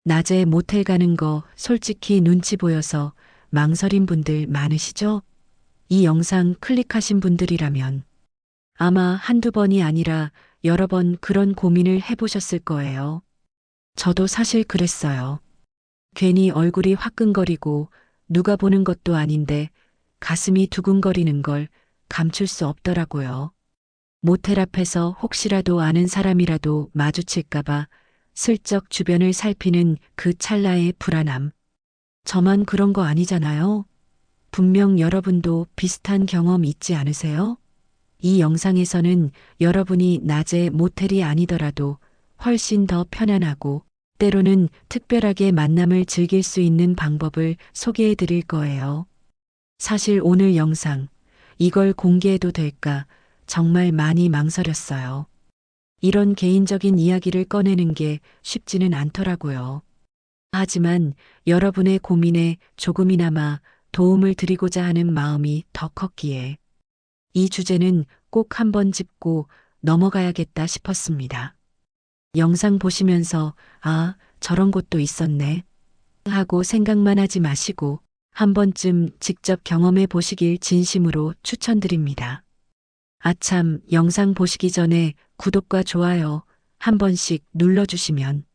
낮에 모텔 가는 거 솔직히 눈치 보여서 망설인 분들 많으시죠? 이 영상 클릭하신 분들이라면 아마 한두 번이 아니라 여러 번 그런 고민을 해보셨을 거예요. 저도 사실 그랬어요. 괜히 얼굴이 화끈거리고 누가 보는 것도 아닌데 가슴이 두근거리는 걸 감출 수 없더라고요. 모텔 앞에서 혹시라도 아는 사람이라도 마주칠까봐 슬쩍 주변을 살피는 그 찰나의 불안함. 저만 그런 거 아니잖아요. 분명 여러분도 비슷한 경험 있지 않으세요? 이 영상에서는 여러분이 낮에 모텔이 아니더라도 훨씬 더 편안하고 때로는 특별하게 만남을 즐길 수 있는 방법을 소개해 드릴 거예요. 사실 오늘 영상, 이걸 공개해도 될까 정말 많이 망설였어요. 이런 개인적인 이야기를 꺼내는 게 쉽지는 않더라고요. 하지만 여러분의 고민에 조금이나마 도움을 드리고자 하는 마음이 더 컸기에 이 주제는 꼭 한번 짚고 넘어가야겠다 싶었습니다. 영상 보시면서 아, 저런 곳도 있었네 하고 생각만 하지 마시고 한 번쯤 직접 경험해 보시길 진심으로 추천드립니다. 아참, 영상 보시기 전에 구독과 좋아요 한 번씩 눌러주시면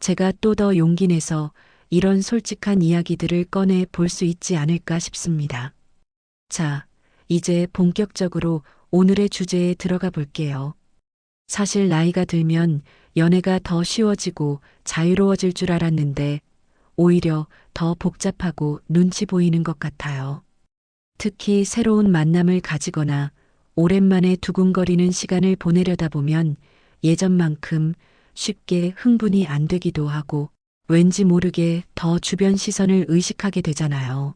제가 또 더 용기 내서 이런 솔직한 이야기들을 꺼내 볼 수 있지 않을까 싶습니다. 자, 이제 본격적으로 오늘의 주제에 들어가 볼게요. 사실 나이가 들면 연애가 더 쉬워지고 자유로워질 줄 알았는데 오히려 더 복잡하고 눈치 보이는 것 같아요. 특히 새로운 만남을 가지거나 오랜만에 두근거리는 시간을 보내려다 보면 예전만큼 쉽게 흥분이 안 되기도 하고 왠지 모르게 더 주변 시선을 의식하게 되잖아요.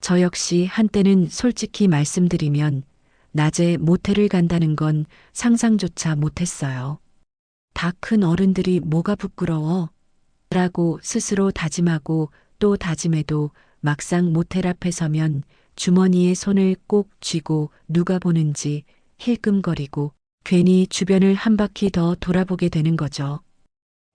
저 역시 한때는 솔직히 말씀드리면 낮에 모텔을 간다는 건 상상조차 못했어요. 다 큰 어른들이 뭐가 부끄러워? 라고 스스로 다짐하고 또 다짐해도 막상 모텔 앞에 서면 주머니에 손을 꼭 쥐고 누가 보는지 힐끔거리고 괜히 주변을 한 바퀴 더 돌아보게 되는 거죠.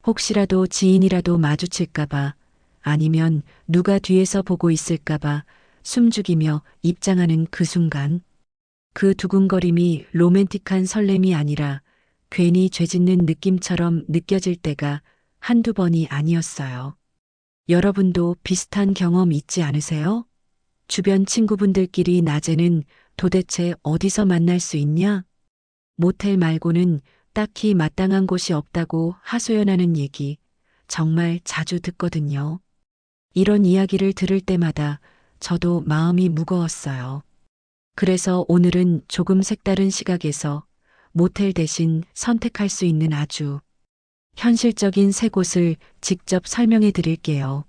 혹시라도 지인이라도 마주칠까봐 아니면 누가 뒤에서 보고 있을까봐 숨죽이며 입장하는 그 순간 그 두근거림이 로맨틱한 설렘이 아니라 괜히 죄짓는 느낌처럼 느껴질 때가 한두 번이 아니었어요. 여러분도 비슷한 경험 있지 않으세요? 주변 친구분들끼리 낮에는 도대체 어디서 만날 수 있냐? 모텔 말고는 딱히 마땅한 곳이 없다고 하소연하는 얘기 정말 자주 듣거든요. 이런 이야기를 들을 때마다 저도 마음이 무거웠어요. 그래서 오늘은 조금 색다른 시각에서 모텔 대신 선택할 수 있는 아주 현실적인 세 곳을 직접 설명해 드릴게요.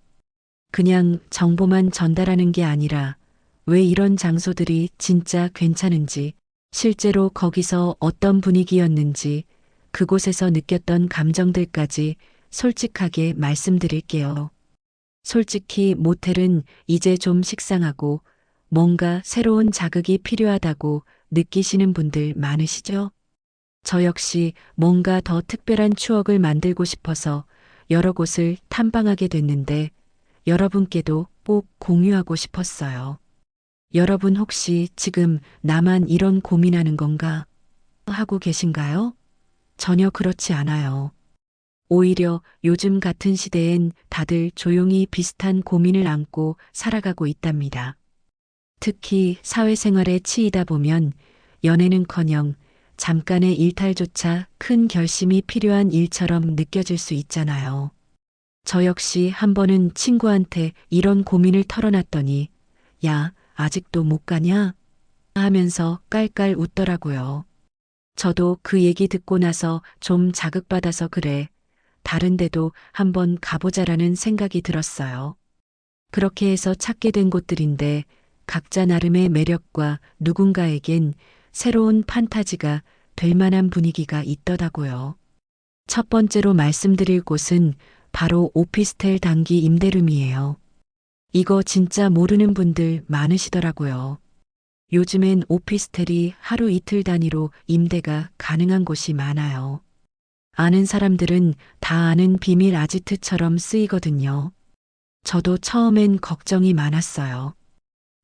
그냥 정보만 전달하는 게 아니라 왜 이런 장소들이 진짜 괜찮은지, 실제로 거기서 어떤 분위기였는지, 그곳에서 느꼈던 감정들까지 솔직하게 말씀드릴게요. 솔직히 모텔은 이제 좀 식상하고 뭔가 새로운 자극이 필요하다고 느끼시는 분들 많으시죠? 저 역시 뭔가 더 특별한 추억을 만들고 싶어서 여러 곳을 탐방하게 됐는데 여러분께도 꼭 공유하고 싶었어요. 여러분 혹시 지금 나만 이런 고민하는 건가 하고 계신가요? 전혀 그렇지 않아요. 오히려 요즘 같은 시대엔 다들 조용히 비슷한 고민을 안고 살아가고 있답니다. 특히 사회생활에 치이다 보면 연애는커녕 잠깐의 일탈조차 큰 결심이 필요한 일처럼 느껴질 수 있잖아요. 저 역시 한 번은 친구한테 이런 고민을 털어놨더니 야, 아직도 못 가냐? 하면서 깔깔 웃더라고요. 저도 그 얘기 듣고 나서 좀 자극받아서 그래. 다른 데도 한번 가보자라는 생각이 들었어요. 그렇게 해서 찾게 된 곳들인데 각자 나름의 매력과 누군가에겐 새로운 판타지가 될 만한 분위기가 있더라고요. 첫 번째로 말씀드릴 곳은 바로 오피스텔 단기 임대룸이에요. 이거 진짜 모르는 분들 많으시더라고요. 요즘엔 오피스텔이 하루 이틀 단위로 임대가 가능한 곳이 많아요. 아는 사람들은 다 아는 비밀 아지트처럼 쓰이거든요. 저도 처음엔 걱정이 많았어요.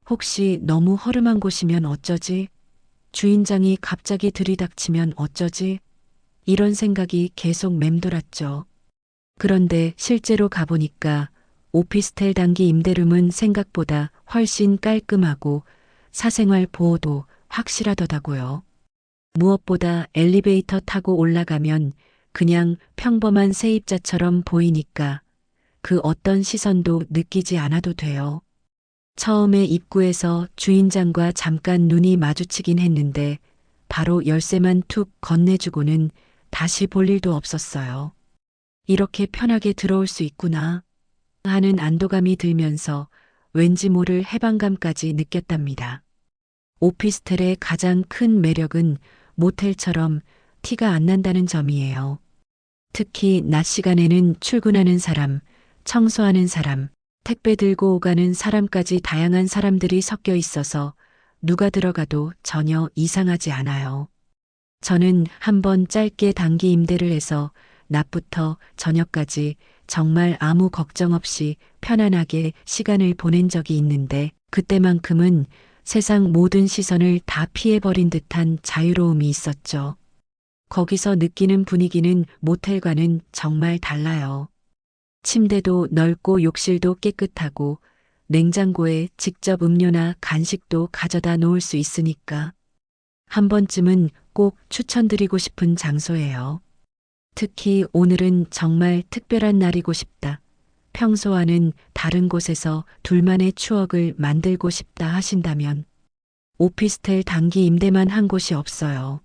혹시 너무 허름한 곳이면 어쩌지? 주인장이 갑자기 들이닥치면 어쩌지? 이런 생각이 계속 맴돌았죠. 그런데 실제로 가보니까 오피스텔 단기 임대룸은 생각보다 훨씬 깔끔하고 사생활 보호도 확실하더라고요. 무엇보다 엘리베이터 타고 올라가면 그냥 평범한 세입자처럼 보이니까 그 어떤 시선도 느끼지 않아도 돼요. 처음에 입구에서 주인장과 잠깐 눈이 마주치긴 했는데 바로 열쇠만 툭 건네주고는 다시 볼 일도 없었어요. 이렇게 편하게 들어올 수 있구나 하는 안도감이 들면서 왠지 모를 해방감까지 느꼈답니다. 오피스텔의 가장 큰 매력은 모텔처럼 티가 안 난다는 점이에요. 특히 낮 시간에는 출근하는 사람, 청소하는 사람, 택배 들고 오가는 사람까지 다양한 사람들이 섞여 있어서 누가 들어가도 전혀 이상하지 않아요. 저는 한번 짧게 단기 임대를 해서 낮부터 저녁까지 정말 아무 걱정 없이 편안하게 시간을 보낸 적이 있는데 그때만큼은 세상 모든 시선을 다 피해버린 듯한 자유로움이 있었죠. 거기서 느끼는 분위기는 모텔과는 정말 달라요. 침대도 넓고 욕실도 깨끗하고 냉장고에 직접 음료나 간식도 가져다 놓을 수 있으니까 한 번쯤은 꼭 추천드리고 싶은 장소예요. 특히 오늘은 정말 특별한 날이고 싶다. 평소와는 다른 곳에서 둘만의 추억을 만들고 싶다 하신다면 오피스텔 단기 임대만 한 곳이 없어요.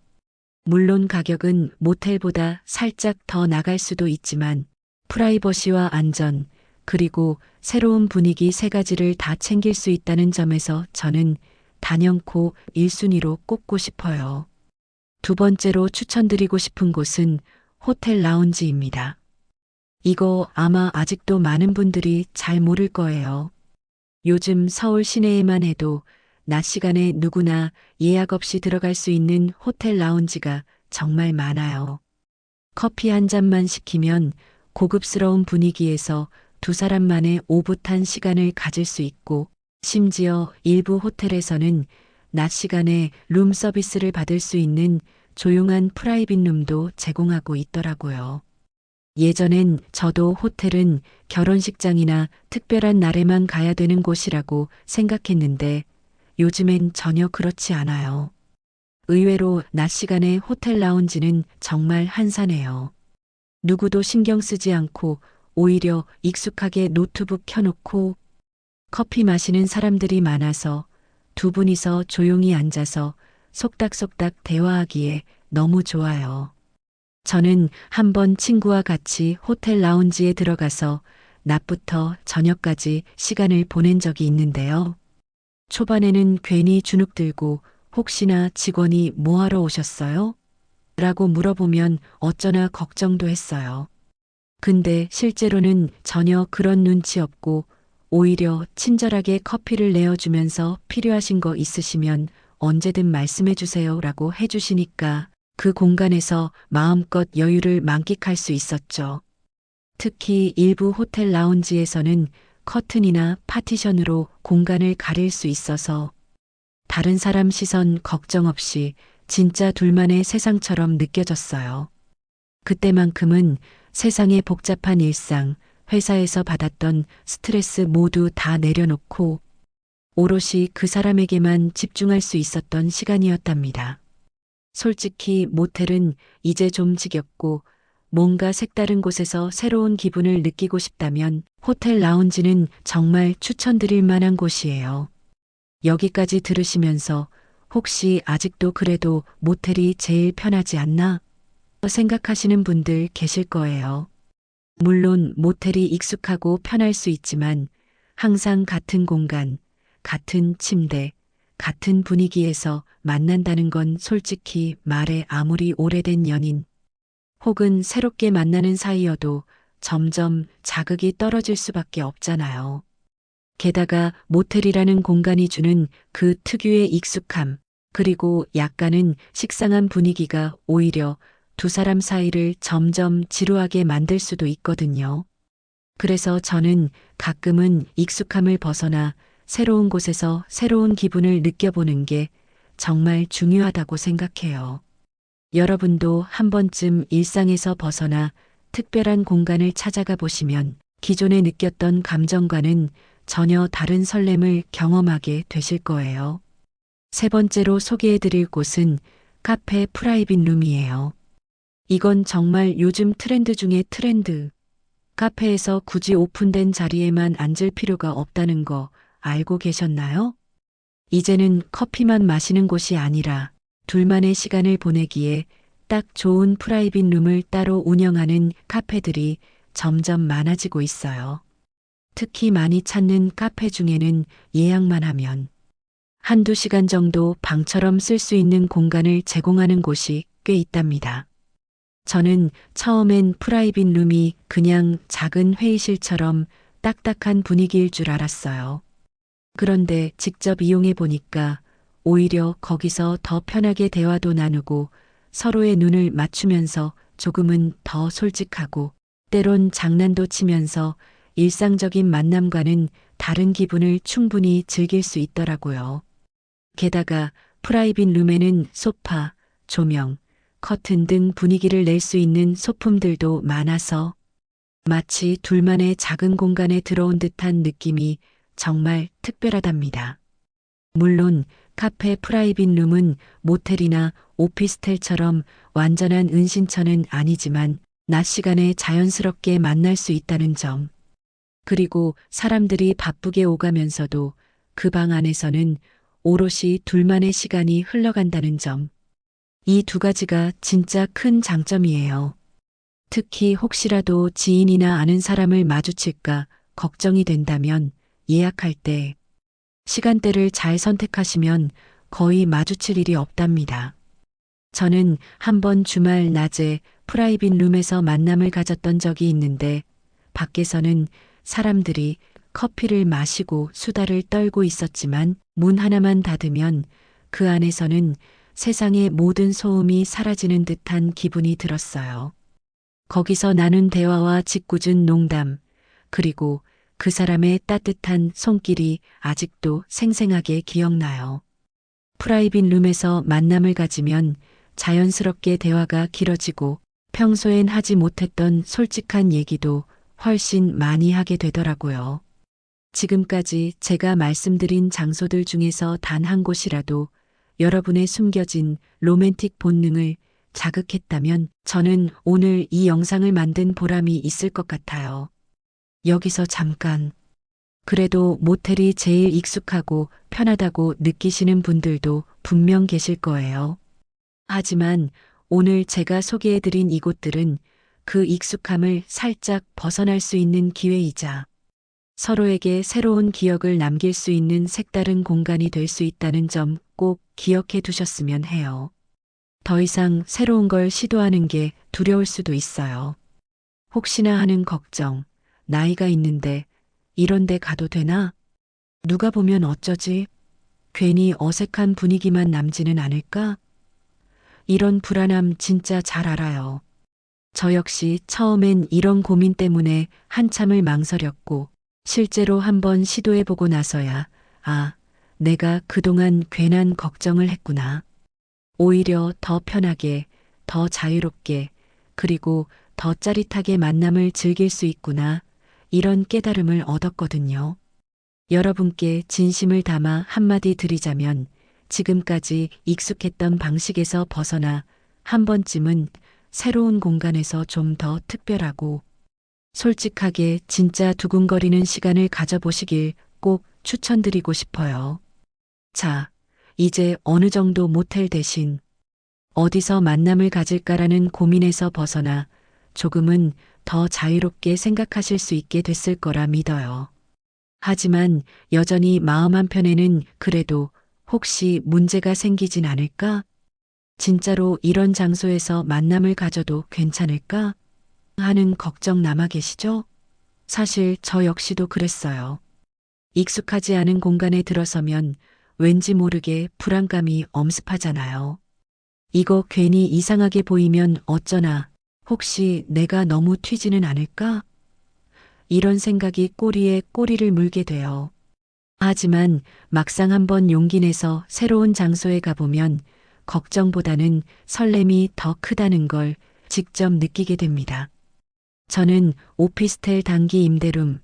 물론 가격은 모텔보다 살짝 더 나갈 수도 있지만 프라이버시와 안전, 그리고 새로운 분위기 세 가지를 다 챙길 수 있다는 점에서 저는 단연코 1순위로 꼽고 싶어요. 두 번째로 추천드리고 싶은 곳은 호텔 라운지입니다. 이거 아마 아직도 많은 분들이 잘 모를 거예요. 요즘 서울 시내에만 해도 낮 시간에 누구나 예약 없이 들어갈 수 있는 호텔 라운지가 정말 많아요. 커피 한 잔만 시키면 고급스러운 분위기에서 두 사람만의 오붓한 시간을 가질 수 있고 심지어 일부 호텔에서는 낮 시간에 룸 서비스를 받을 수 있는 조용한 프라이빗 룸도 제공하고 있더라고요. 예전엔 저도 호텔은 결혼식장이나 특별한 날에만 가야 되는 곳이라고 생각했는데 요즘엔 전혀 그렇지 않아요. 의외로 낮 시간에 호텔 라운지는 정말 한산해요. 누구도 신경 쓰지 않고 오히려 익숙하게 노트북 켜놓고 커피 마시는 사람들이 많아서 두 분이서 조용히 앉아서 속닥속닥 대화하기에 너무 좋아요. 저는 한번 친구와 같이 호텔 라운지에 들어가서 낮부터 저녁까지 시간을 보낸 적이 있는데요. 초반에는 괜히 주눅 들고 혹시나 직원이 뭐 하러 오셨어요? 라고 물어보면 어쩌나 걱정도 했어요. 근데 실제로는 전혀 그런 눈치 없고 오히려 친절하게 커피를 내어주면서 필요하신 거 있으시면 언제든 말씀해 주세요 라고 해주시니까 그 공간에서 마음껏 여유를 만끽할 수 있었죠. 특히 일부 호텔 라운지에서는 커튼이나 파티션으로 공간을 가릴 수 있어서 다른 사람 시선 걱정 없이 진짜 둘만의 세상처럼 느껴졌어요. 그때만큼은 세상의 복잡한 일상, 회사에서 받았던 스트레스 모두 다 내려놓고 오롯이 그 사람에게만 집중할 수 있었던 시간이었답니다. 솔직히 모텔은 이제 좀 지겹고 뭔가 색다른 곳에서 새로운 기분을 느끼고 싶다면 호텔 라운지는 정말 추천드릴 만한 곳이에요. 여기까지 들으시면서 혹시 아직도 그래도 모텔이 제일 편하지 않나 생각하시는 분들 계실 거예요. 물론 모텔이 익숙하고 편할 수 있지만 항상 같은 공간, 같은 침대, 같은 분위기에서 만난다는 건 솔직히 말해 아무리 오래된 연인 혹은 새롭게 만나는 사이여도 점점 자극이 떨어질 수밖에 없잖아요. 게다가 모텔이라는 공간이 주는 그 특유의 익숙함, 그리고 약간은 식상한 분위기가 오히려 두 사람 사이를 점점 지루하게 만들 수도 있거든요. 그래서 저는 가끔은 익숙함을 벗어나 새로운 곳에서 새로운 기분을 느껴보는 게 정말 중요하다고 생각해요. 여러분도 한 번쯤 일상에서 벗어나 특별한 공간을 찾아가 보시면 기존에 느꼈던 감정과는 전혀 다른 설렘을 경험하게 되실 거예요. 세 번째로 소개해 드릴 곳은 카페 프라이빗 룸이에요. 이건 정말 요즘 트렌드 중에 트렌드. 카페에서 굳이 오픈된 자리에만 앉을 필요가 없다는 거 알고 계셨나요? 이제는 커피만 마시는 곳이 아니라 둘만의 시간을 보내기에 딱 좋은 프라이빗 룸을 따로 운영하는 카페들이 점점 많아지고 있어요. 특히 많이 찾는 카페 중에는 예약만 하면 한두 시간 정도 방처럼 쓸 수 있는 공간을 제공하는 곳이 꽤 있답니다. 저는 처음엔 프라이빗 룸이 그냥 작은 회의실처럼 딱딱한 분위기일 줄 알았어요. 그런데 직접 이용해 보니까 오히려 거기서 더 편하게 대화도 나누고 서로의 눈을 맞추면서 조금은 더 솔직하고 때론 장난도 치면서 일상적인 만남과는 다른 기분을 충분히 즐길 수 있더라고요. 게다가 프라이빗 룸에는 소파, 조명, 커튼 등 분위기를 낼 수 있는 소품들도 많아서 마치 둘만의 작은 공간에 들어온 듯한 느낌이 정말 특별하답니다. 물론 카페 프라이빗 룸은 모텔이나 오피스텔처럼 완전한 은신처는 아니지만 낮 시간에 자연스럽게 만날 수 있다는 점. 그리고 사람들이 바쁘게 오가면서도 그 방 안에서는 오롯이 둘만의 시간이 흘러간다는 점. 이 두 가지가 진짜 큰 장점이에요. 특히 혹시라도 지인이나 아는 사람을 마주칠까 걱정이 된다면 예약할 때 시간대를 잘 선택하시면 거의 마주칠 일이 없답니다. 저는 한번 주말 낮에 프라이빗 룸에서 만남을 가졌던 적이 있는데 밖에서는 사람들이 커피를 마시고 수다를 떨고 있었지만 문 하나만 닫으면 그 안에서는 세상의 모든 소음이 사라지는 듯한 기분이 들었어요. 거기서 나눈 대화와 짓궂은 농담, 그리고 그 사람의 따뜻한 손길이 아직도 생생하게 기억나요. 프라이빗 룸에서 만남을 가지면 자연스럽게 대화가 길어지고 평소엔 하지 못했던 솔직한 얘기도 훨씬 많이 하게 되더라고요. 지금까지 제가 말씀드린 장소들 중에서 단 한 곳이라도 여러분의 숨겨진 로맨틱 본능을 자극했다면 저는 오늘 이 영상을 만든 보람이 있을 것 같아요. 여기서 잠깐. 그래도 모텔이 제일 익숙하고 편하다고 느끼시는 분들도 분명 계실 거예요. 하지만 오늘 제가 소개해드린 이곳들은 그 익숙함을 살짝 벗어날 수 있는 기회이자 서로에게 새로운 기억을 남길 수 있는 색다른 공간이 될 수 있다는 점 꼭 기억해 두셨으면 해요. 더 이상 새로운 걸 시도하는 게 두려울 수도 있어요. 혹시나 하는 걱정, 나이가 있는데 이런 데 가도 되나? 누가 보면 어쩌지? 괜히 어색한 분위기만 남지는 않을까? 이런 불안함 진짜 잘 알아요. 저 역시 처음엔 이런 고민 때문에 한참을 망설였고 실제로 한번 시도해보고 나서야 내가 그동안 괜한 걱정을 했구나. 오히려 더 편하게, 더 자유롭게, 그리고 더 짜릿하게 만남을 즐길 수 있구나. 이런 깨달음을 얻었거든요. 여러분께 진심을 담아 한마디 드리자면 지금까지 익숙했던 방식에서 벗어나 한 번쯤은 새로운 공간에서 좀 더 특별하고 솔직하게 진짜 두근거리는 시간을 가져보시길 꼭 추천드리고 싶어요. 자, 이제 어느 정도 모텔 대신 어디서 만남을 가질까라는 고민에서 벗어나 조금은 더 자유롭게 생각하실 수 있게 됐을 거라 믿어요. 하지만 여전히 마음 한편에는 그래도 혹시 문제가 생기진 않을까? 진짜로 이런 장소에서 만남을 가져도 괜찮을까? 하는 걱정 남아 계시죠? 사실 저 역시도 그랬어요. 익숙하지 않은 공간에 들어서면 왠지 모르게 불안감이 엄습하잖아요. 이거 괜히 이상하게 보이면 어쩌나. 혹시 내가 너무 튀지는 않을까? 이런 생각이 꼬리에 꼬리를 물게 돼요. 하지만 막상 한번 용기 내서 새로운 장소에 가보면 걱정보다는 설렘이 더 크다는 걸 직접 느끼게 됩니다. 저는 오피스텔 단기 임대룸,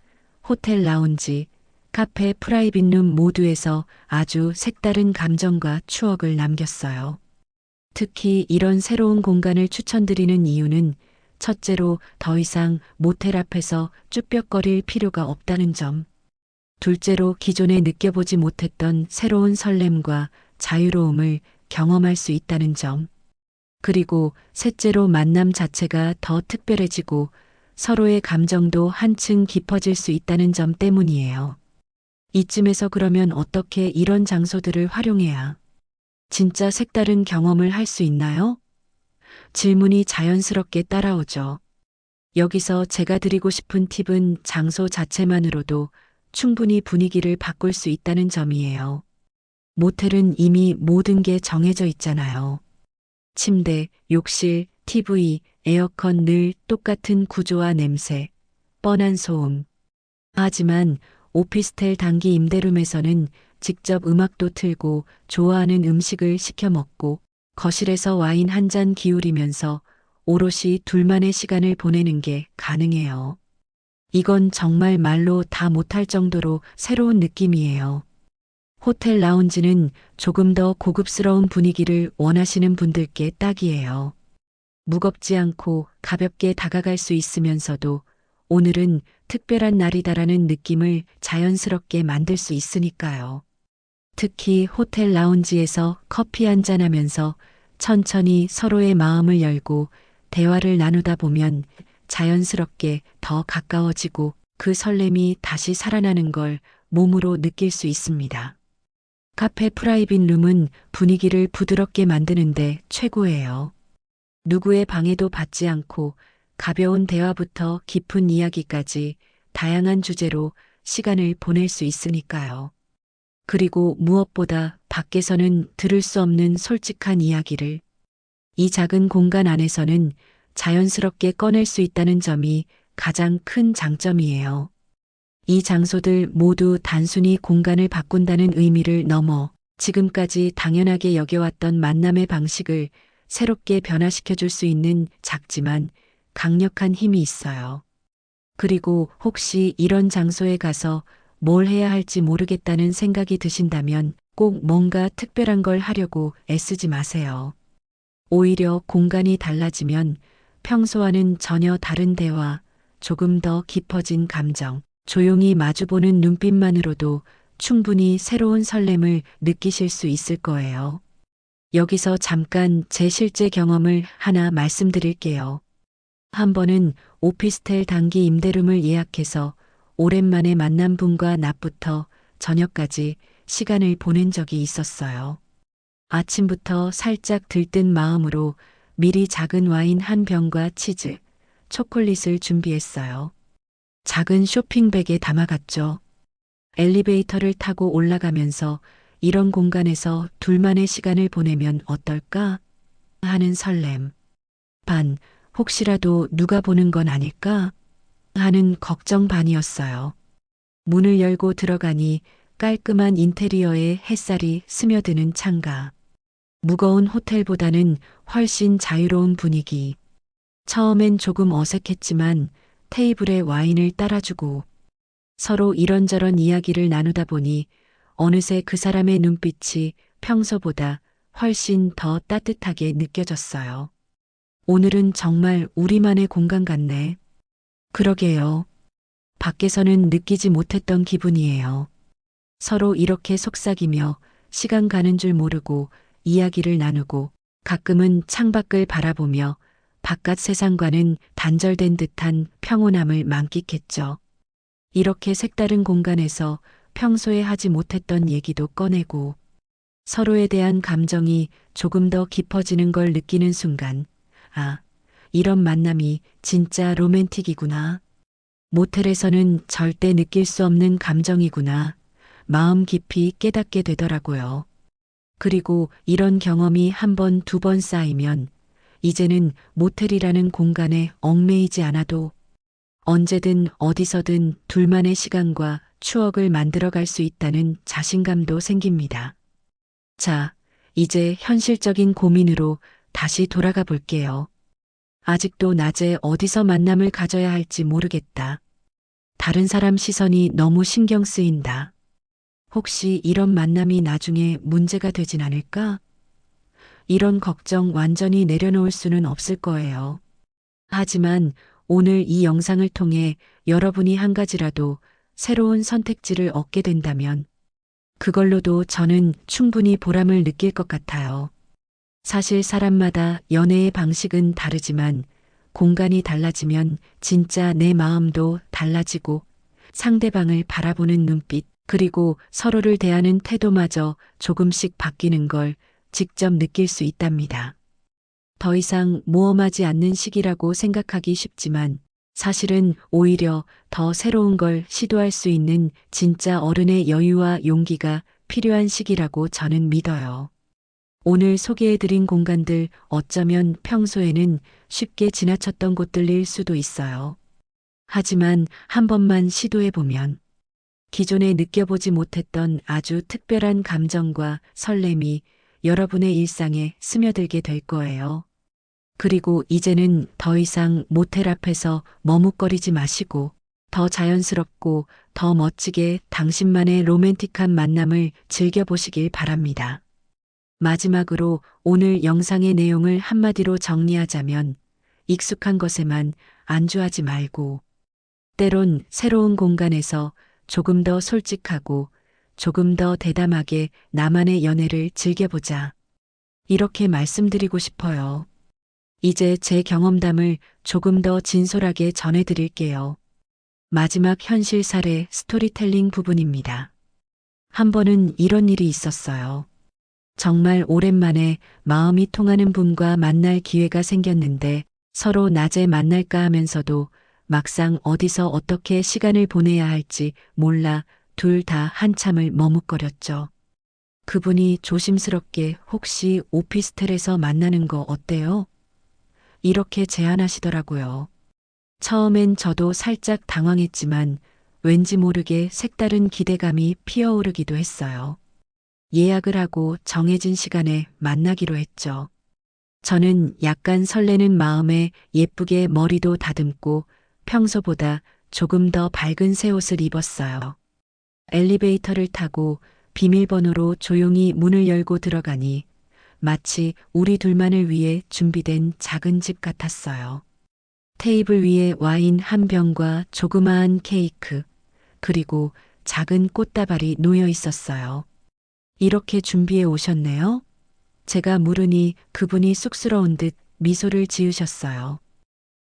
호텔 라운지, 카페 프라이빗룸 모두에서 아주 색다른 감정과 추억을 남겼어요. 특히 이런 새로운 공간을 추천드리는 이유는 첫째로 더 이상 모텔 앞에서 쭈뼛거릴 필요가 없다는 점. 둘째로 기존에 느껴보지 못했던 새로운 설렘과 자유로움을 경험할 수 있다는 점. 그리고 셋째로 만남 자체가 더 특별해지고 서로의 감정도 한층 깊어질 수 있다는 점 때문이에요. 이쯤에서 그러면 어떻게 이런 장소들을 활용해야 진짜 색다른 경험을 할 수 있나요? 질문이 자연스럽게 따라오죠. 여기서 제가 드리고 싶은 팁은 장소 자체만으로도 충분히 분위기를 바꿀 수 있다는 점이에요. 모텔은 이미 모든 게 정해져 있잖아요. 침대, 욕실, TV, 에어컨 늘 똑같은 구조와 냄새, 뻔한 소음. 하지만 오피스텔 단기 임대룸에서는 직접 음악도 틀고 좋아하는 음식을 시켜 먹고 거실에서 와인 한 잔 기울이면서 오롯이 둘만의 시간을 보내는 게 가능해요. 이건 정말 말로 다 못할 정도로 새로운 느낌이에요. 호텔 라운지는 조금 더 고급스러운 분위기를 원하시는 분들께 딱이에요. 무겁지 않고 가볍게 다가갈 수 있으면서도 오늘은 특별한 날이다라는 느낌을 자연스럽게 만들 수 있으니까요. 특히 호텔 라운지에서 커피 한잔 하면서 천천히 서로의 마음을 열고 대화를 나누다 보면 자연스럽게 더 가까워지고 그 설렘이 다시 살아나는 걸 몸으로 느낄 수 있습니다. 카페 프라이빗 룸은 분위기를 부드럽게 만드는데 최고예요. 누구의 방해도 받지 않고 가벼운 대화부터 깊은 이야기까지 다양한 주제로 시간을 보낼 수 있으니까요. 그리고 무엇보다 밖에서는 들을 수 없는 솔직한 이야기를 이 작은 공간 안에서는 자연스럽게 꺼낼 수 있다는 점이 가장 큰 장점이에요. 이 장소들 모두 단순히 공간을 바꾼다는 의미를 넘어 지금까지 당연하게 여겨왔던 만남의 방식을 새롭게 변화시켜 줄 수 있는 작지만 강력한 힘이 있어요. 그리고 혹시 이런 장소에 가서 뭘 해야 할지 모르겠다는 생각이 드신다면 꼭 뭔가 특별한 걸 하려고 애쓰지 마세요. 오히려 공간이 달라지면 평소와는 전혀 다른 대화, 조금 더 깊어진 감정, 조용히 마주보는 눈빛만으로도 충분히 새로운 설렘을 느끼실 수 있을 거예요. 여기서 잠깐 제 실제 경험을 하나 말씀드릴게요. 한 번은 오피스텔 단기 임대룸을 예약해서 오랜만에 만난 분과 낮부터 저녁까지 시간을 보낸 적이 있었어요. 아침부터 살짝 들뜬 마음으로 미리 작은 와인 한 병과 치즈, 초콜릿을 준비했어요. 작은 쇼핑백에 담아갔죠. 엘리베이터를 타고 올라가면서 이런 공간에서 둘만의 시간을 보내면 어떨까 하는 설렘. 반, 혹시라도 누가 보는 건 아닐까 하는 걱정 반이었어요. 문을 열고 들어가니 깔끔한 인테리어에 햇살이 스며드는 창가. 무거운 호텔보다는 훨씬 자유로운 분위기. 처음엔 조금 어색했지만 테이블에 와인을 따라주고 서로 이런저런 이야기를 나누다 보니 어느새 그 사람의 눈빛이 평소보다 훨씬 더 따뜻하게 느껴졌어요. 오늘은 정말 우리만의 공간 같네. 그러게요. 밖에서는 느끼지 못했던 기분이에요. 서로 이렇게 속삭이며 시간 가는 줄 모르고 이야기를 나누고 가끔은 창밖을 바라보며 바깥 세상과는 단절된 듯한 평온함을 만끽했죠. 이렇게 색다른 공간에서 평소에 하지 못했던 얘기도 꺼내고 서로에 대한 감정이 조금 더 깊어지는 걸 느끼는 순간, 아, 이런 만남이 진짜 로맨틱이구나. 모텔에서는 절대 느낄 수 없는 감정이구나. 마음 깊이 깨닫게 되더라고요. 그리고 이런 경험이 한 번, 두 번 쌓이면 이제는 모텔이라는 공간에 얽매이지 않아도 언제든 어디서든 둘만의 시간과 추억을 만들어갈 수 있다는 자신감도 생깁니다. 자, 이제 현실적인 고민으로 다시 돌아가 볼게요. 아직도 낮에 어디서 만남을 가져야 할지 모르겠다. 다른 사람 시선이 너무 신경 쓰인다. 혹시 이런 만남이 나중에 문제가 되진 않을까? 이런 걱정 완전히 내려놓을 수는 없을 거예요. 하지만 오늘 이 영상을 통해 여러분이 한 가지라도 새로운 선택지를 얻게 된다면 그걸로도 저는 충분히 보람을 느낄 것 같아요. 사실 사람마다 연애의 방식은 다르지만 공간이 달라지면 진짜 내 마음도 달라지고 상대방을 바라보는 눈빛 그리고 서로를 대하는 태도마저 조금씩 바뀌는 걸 직접 느낄 수 있답니다. 더 이상 모험하지 않는 시기라고 생각하기 쉽지만 사실은 오히려 더 새로운 걸 시도할 수 있는 진짜 어른의 여유와 용기가 필요한 시기라고 저는 믿어요. 오늘 소개해드린 공간들 어쩌면 평소에는 쉽게 지나쳤던 곳들일 수도 있어요. 하지만 한 번만 시도해보면 기존에 느껴보지 못했던 아주 특별한 감정과 설렘이 여러분의 일상에 스며들게 될 거예요. 그리고 이제는 더 이상 모텔 앞에서 머뭇거리지 마시고 더 자연스럽고 더 멋지게 당신만의 로맨틱한 만남을 즐겨보시길 바랍니다. 마지막으로 오늘 영상의 내용을 한마디로 정리하자면 익숙한 것에만 안주하지 말고 때론 새로운 공간에서 조금 더 솔직하고 조금 더 대담하게 나만의 연애를 즐겨보자. 이렇게 말씀드리고 싶어요. 이제 제 경험담을 조금 더 진솔하게 전해드릴게요. 마지막 현실 사례 스토리텔링 부분입니다. 한 번은 이런 일이 있었어요. 정말 오랜만에 마음이 통하는 분과 만날 기회가 생겼는데 서로 낮에 만날까 하면서도 막상 어디서 어떻게 시간을 보내야 할지 몰라 둘 다 한참을 머뭇거렸죠. 그분이 조심스럽게 혹시 오피스텔에서 만나는 거 어때요? 이렇게 제안하시더라고요. 처음엔 저도 살짝 당황했지만 왠지 모르게 색다른 기대감이 피어오르기도 했어요. 예약을 하고 정해진 시간에 만나기로 했죠. 저는 약간 설레는 마음에 예쁘게 머리도 다듬고 평소보다 조금 더 밝은 새 옷을 입었어요. 엘리베이터를 타고 비밀번호로 조용히 문을 열고 들어가니 마치 우리 둘만을 위해 준비된 작은 집 같았어요. 테이블 위에 와인 한 병과 조그마한 케이크, 그리고 작은 꽃다발이 놓여 있었어요. 이렇게 준비해 오셨네요? 제가 물으니 그분이 쑥스러운 듯 미소를 지으셨어요.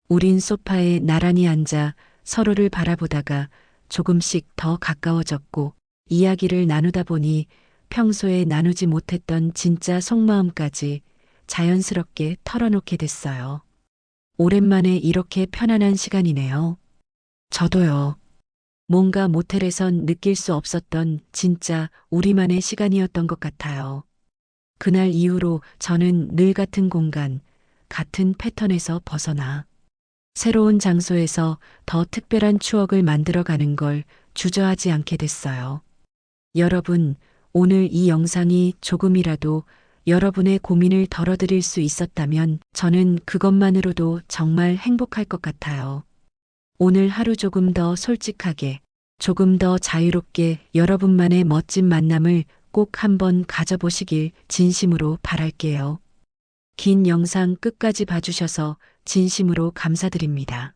우린 소파에 나란히 앉아 서로를 바라보다가 조금씩 더 가까워졌고 이야기를 나누다 보니 평소에 나누지 못했던 진짜 속마음까지 자연스럽게 털어놓게 됐어요. 오랜만에 이렇게 편안한 시간이네요. 저도요. 뭔가 모텔에선 느낄 수 없었던 진짜 우리만의 시간이었던 것 같아요. 그날 이후로 저는 늘 같은 공간, 같은 패턴에서 벗어나 새로운 장소에서 더 특별한 추억을 만들어가는 걸 주저하지 않게 됐어요. 여러분, 오늘 이 영상이 조금이라도 여러분의 고민을 덜어드릴 수 있었다면 저는 그것만으로도 정말 행복할 것 같아요. 오늘 하루 조금 더 솔직하게, 조금 더 자유롭게 여러분만의 멋진 만남을 꼭 한번 가져보시길 진심으로 바랄게요. 긴 영상 끝까지 봐주셔서 진심으로 감사드립니다.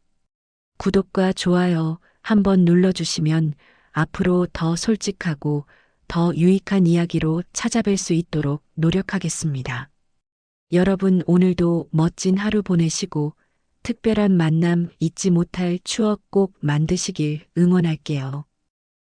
구독과 좋아요 한번 눌러주시면 앞으로 더 솔직하고 더 유익한 이야기로 찾아뵐 수 있도록 노력하겠습니다. 여러분 오늘도 멋진 하루 보내시고 특별한 만남 잊지 못할 추억 꼭 만드시길 응원할게요.